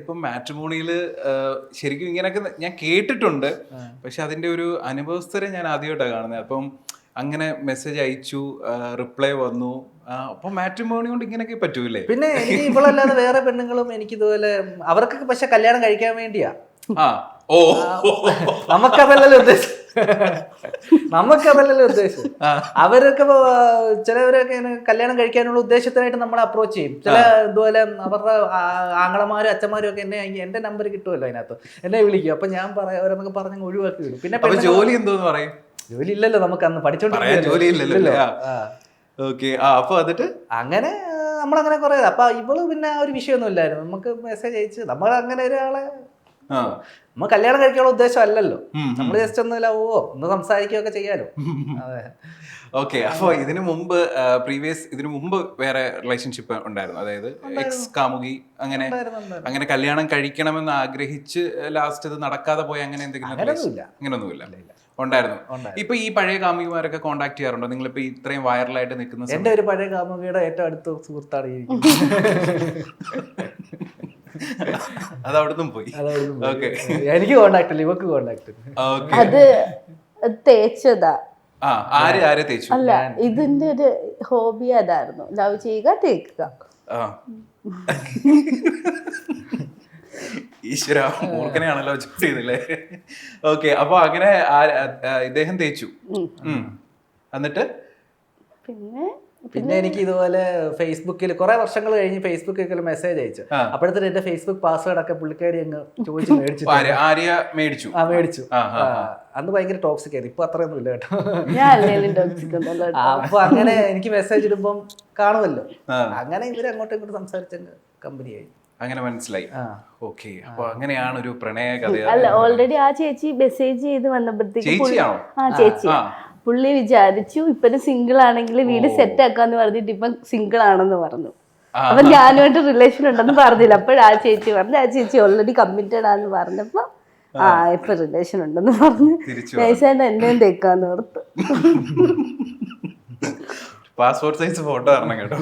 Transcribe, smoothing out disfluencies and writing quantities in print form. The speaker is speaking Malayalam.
ഇപ്പം മാട്രിമോണിയിൽ ശരിക്കും ഇങ്ങനെയൊക്കെ ഞാൻ കേട്ടിട്ടുണ്ട്, പക്ഷെ അതിന്റെ ഒരു അനുഭവസ്ഥരെ ഞാൻ ആദ്യമായിട്ടാണ് കാണുന്നത്. അപ്പം അങ്ങനെ മെസ്സേജ് അയച്ചു, റിപ്ലൈ വന്നു. അപ്പൊ മാട്രിമോണി കൊണ്ട് ഇങ്ങനെയൊക്കെ പറ്റൂലേ? പിന്നെ എനിക്ക് ഇവളല്ലാതെ വേറെ പെണ്ണുങ്ങളും എനിക്ക് ഇതുപോലെ, അവർക്കൊക്കെ പക്ഷെ കല്യാണം കഴിക്കാൻ വേണ്ടിയാ. നമുക്കതല്ലല്ലോ ഉദ്ദേശം. അവരൊക്കെ ചിലവരൊക്കെ കല്യാണം കഴിക്കാനുള്ള ഉദ്ദേശത്തിനായിട്ട് നമ്മളെ അപ്രോച്ച് ചെയ്യും. ചില ഇതുപോലെ അവരുടെ ആങ്ങളമാരും അച്ഛന്മാരും ഒക്കെ എന്റെ നമ്പർ കിട്ടുമല്ലോ അതിനകത്ത്, എന്നെ വിളിക്കും. അപ്പൊ ഞാൻ ഓരോന്നൊക്കെ പറഞ്ഞ് ഒഴിവാക്കി വിടും. പിന്നെ ജോലി എന്തോന്ന് പറയും? ജോലി ഇല്ലല്ലോ നമുക്ക്, അന്ന് പഠിച്ചോണ്ടിരിക്കില്ലല്ലോ. അങ്ങനെ നമ്മളങ്ങനെ കുറെ. അപ്പൊ ഇവള് പിന്നെ ആ ഒരു വിഷയമൊന്നും ഇല്ലായിരുന്നു. നമുക്ക് മെസ്സേജ് അയച്ച് നമ്മൾ അങ്ങനെ ഒരാളെ നമ്മ കല്യാണം കഴിക്കാനുള്ള ഉദ്ദേശം അല്ലല്ലോ. നമ്മൾ ജസ്റ്റ് ഒന്ന് ലവോ ഒന്ന് സംസാരിക്കുകയൊക്കെ ചെയ്യാലോ. അതെ. ഓക്കെ. അപ്പൊ ഇതിനു മുമ്പ് വേറെ റിലേഷൻഷിപ്പ് ഉണ്ടായിരുന്നു? അതായത് എക്സ് കാമുകി അങ്ങനെ കല്യാണം കഴിക്കണമെന്ന് ആഗ്രഹിച്ച് ലാസ്റ്റ് ഇത് നടക്കാതെ പോയ അങ്ങനെ എന്തെങ്കിലും? അങ്ങനെയൊന്നുമില്ല. ഉണ്ടായിരുന്നു. ഇപ്പൊ ഈ പഴയ കാമുകിമാരൊക്കെ കോണ്ടാക്ട് ചെയ്യാറുണ്ടോ? നിങ്ങളിപ്പോ ഇത്രയും വൈറലായിട്ട് നിൽക്കുന്ന എന്റെ ഒരു പഴയ കാമുകിയുടെ ഏറ്റവും അടുത്ത സുഹൃത്താണ് അത് അവിടുന്ന് പോയി. എനിക്ക് കോണ്ടാക്ട് ഇല്ല, ഇവക്ക് കോണ്ടാക്ട്. അത് തേച്ചതാ. ആരെ തേച്ചു? അല്ല, ഇതിന്റെ ഒരു ഹോബി അതായിരുന്നു, ലവ് ചെയ്യുക, തേക്കുക. ഈശ്വര, മൂർഖനെയാണല്ലോ ചൂട്ട് ചെയ്തില്ലേ? ഓക്കെ. അപ്പൊ അങ്ങനെ ഇദ്ദേഹം തേച്ചു. എന്നിട്ട് പിന്നെ എനിക്ക് ഇതുപോലെ ഫേസ്ബുക്കിൽ കുറെ വർഷങ്ങൾ കഴിഞ്ഞ് ഫേസ്ബുക്കിൽ മെസ്സേജ് അയച്ചു. അപ്പോഴത്തെ എന്റെ ഫേസ്ബുക്ക് പാസ്വേഡ് ഒക്കെ പുള്ളിക്കാരി അങ്ങ് ചോദിച്ചു മേടിച്ചു. അന്ന് ഭയങ്കര ടോക്സിക് ആയിരുന്നു. ഇപ്പൊ അത്രയൊന്നും ഇല്ല കേട്ടോ. അപ്പൊ അങ്ങനെ എനിക്ക് മെസ്സേജ് ഇടുമ്പം കാണുമല്ലോ, അങ്ങനെ ഇവര് അങ്ങോട്ടും ഇങ്ങോട്ടും സംസാരിച്ചങ്ങ് കമ്പനിയായി. അങ്ങനെ മനസ്സിലായി. ഓക്കെ. അപ്പൊ അങ്ങനെയാണ് ഒരു പ്രണയ കഥ. അല്ല, ഓൾറെഡി ആ ചേച്ചി മെസ്സേജ് ചെയ്ത് വന്നപ്പോഴത്തേക്ക് ചേച്ചി പുള്ളി വിചാരിച്ചു ഇപ്പൊ സിംഗിൾ ആണെങ്കിൽ വീട് സെറ്റ് ആക്കാന്ന് പറഞ്ഞിട്ട് ഇപ്പൊ സിംഗിൾ ആണെന്ന് പറഞ്ഞു. അപ്പൊ ഞാനുമായിട്ട് റിലേഷൻ ഉണ്ടെന്ന് പറഞ്ഞില്ല. അപ്പോഴാ ചേച്ചി പറഞ്ഞു, ആ ചേച്ചി ഓൾറെഡി കമ്മിറ്റഡ് ആന്ന് പറഞ്ഞപ്പോ ഇപ്പൊ റിലേഷൻ ഉണ്ടെന്ന് പറഞ്ഞു. നൈസായിട്ട് എന്നെയും തേക്കാന്ന് ഓർത്ത്. പാസ്പോർട്ട് സൈസ് ഫോട്ടോ തരണം കേട്ടോ.